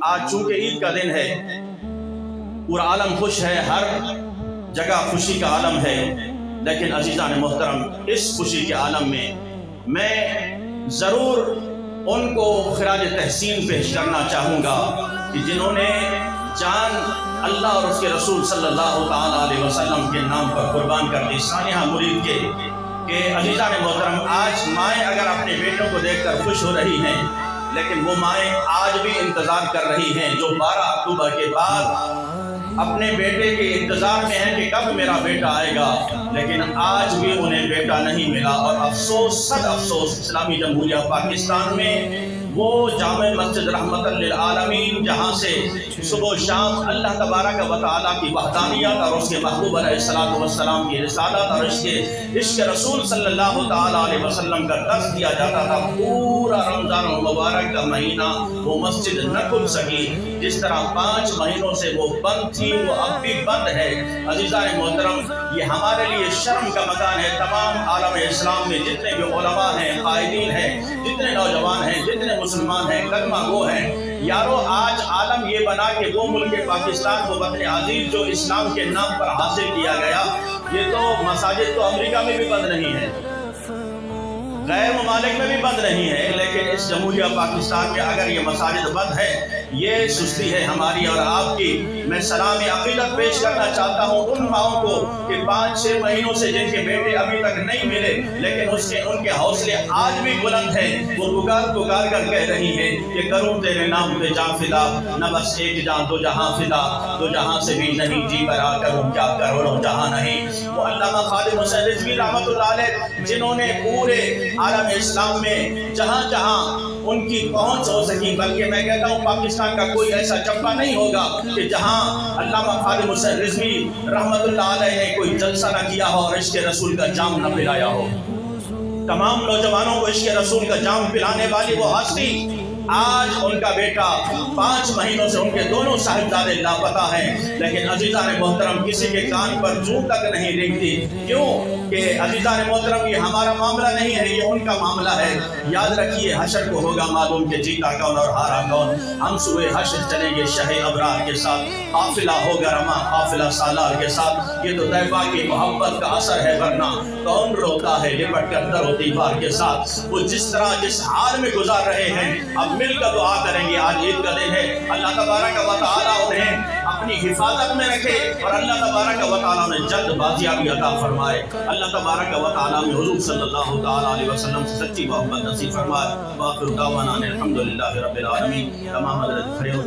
آج چونکہ عید کا دن ہے، پورا عالم خوش ہے، ہر جگہ خوشی کا عالم ہے، لیکن عزیزان محترم اس خوشی کے عالم میں ضرور ان کو خراج تحسین پیش کرنا چاہوں گا کہ جنہوں نے جان اللہ اور اس کے رسول صلی اللہ تعالیٰ علیہ وسلم کے نام پر قربان کر دی، سانحہ مرید کے کہ عزیزان محترم آج مائیں اگر اپنے بیٹوں کو دیکھ کر خوش ہو رہی ہیں، لیکن وہ مائیں آج بھی انتظار کر رہی ہیں جو 12 اکتوبر کے بعد اپنے بیٹے کے انتظار میں ہیں کہ کب میرا بیٹا آئے گا، لیکن آج بھی انہیں بیٹا نہیں ملا۔ اور افسوس، صد افسوس، اسلامی جمہوریہ پاکستان میں وہ جامع مسجد رحمت للعالمین جہاں سے صبح و شام اللہ تبارک و تعالیٰ کی وحدانیت اور اس کے محبوب علیہ السلام کی رسالت اور عشق رسول صلی اللہ تعالیٰ علیہ وسلم کا درس دیا جاتا تھا، پورا رمضان المبارک کا مہینہ وہ مسجد نہ کھل سکی۔ جس طرح 5 مہینوں سے وہ بند تھی، وہ اب بھی بند ہے۔ عزیزان محترم، یہ ہمارے لیے شرم کا مکان ہے۔ تمام عالم اسلام میں جتنے بھی علماء ہیں، قائدین ہیں، جتنے نوجوان ہیں، جتنے مسلمان ہیں، کلمہ گو ہیں، یارو آج عالم یہ بنا کہ وہ ملک پاکستان، وہ وطن عزیز جو اسلام کے نام پر حاصل کیا گیا، یہ تو مساجد تو امریکہ میں بھی بند نہیں ہے، غیر ممالک میں بھی بند نہیں ہے، لیکن اس جمہوریہ پاکستان میں اگر یہ مساجد بند ہے، یہ سستی ہے ہماری اور آپ کی۔ میں سلام عقیدت پیش کرنا چاہتا ہوں ان ماؤں کو کہ 5-6 مہینوں سے جن کے بیٹے ابھی تک نہیں ملے، لیکن ان کے حوصلے آج بھی بلند ہیں، وہ پکار کر کہہ رہی ہیں کہ کروں تیرے نام پہ جان فدا، نہ بس ایک جان دو جہاں فدا، دو جہاں سے بھی نہیں جی برا کروں کیا کروڑوں جہاں نہیں۔ وہ علامہ خالد حسین رضوی رحمۃ اللہ علیہ جنہوں نے پورے عالم اسلام میں جہاں جہاں ان کی پہنچ ہو سکی، بلکہ میں کہتا ہوں پاکستان کا کوئی ایسا چپا نہیں ہوگا کہ جہاں علامہ خالد حسین رضوی رحمۃ اللہ علیہ نے کوئی جلسہ نہ کیا ہو اور عشق رسول کا جام نہ پلایا ہو۔ تمام نوجوانوں کو عشق رسول کا جام پلانے والی وہ ہستی، آج ان کا بیٹا 5 مہینوں سے ان کے دونوں صاحبزادے لاپتہ ہیں، لیکن عزیزان محترم کسی کے کان پر جوں تک نہیں ریگتی۔ کیوں کہ عزیزان محترم یہ ہمارا معاملہ نہیں ہے، یہ ان کا معاملہ ہے۔ یاد رکھیے حشر کو ہوگا معلوم کہ جیتا کون اور ہارا کون۔ ہم صبح حشر چلیں گے شہ ابرار کے ساتھ، قافلہ ہوگا رواں قافلہ سالار کے ساتھ۔ یہ تو طیبہ کی محبت کا اثر ہے، ورنہ کون روتا ہے لپٹ کر در و دیوار کے ساتھ۔ وہ جس طرح جس حال میں گزار رہے ہیں، اب مل کر دعا کریں گے۔ آج عید کا دن ہے، اللہ تبارک و تعالیٰ انہیں اپنی حفاظت میں رکھے اور اللہ تبارک و تعالیٰ انہیں جلد بازیابی عطا فرمائے۔ اللہ تبارک و تعالیٰ میں حضور صلی اللہ تعالیٰ علیہ وسلم سے سچی محبت نصیب فرمائے۔ وآخر دعوانا الحمدللہ رب العالمین۔ تمام حضرت کھڑے ہو۔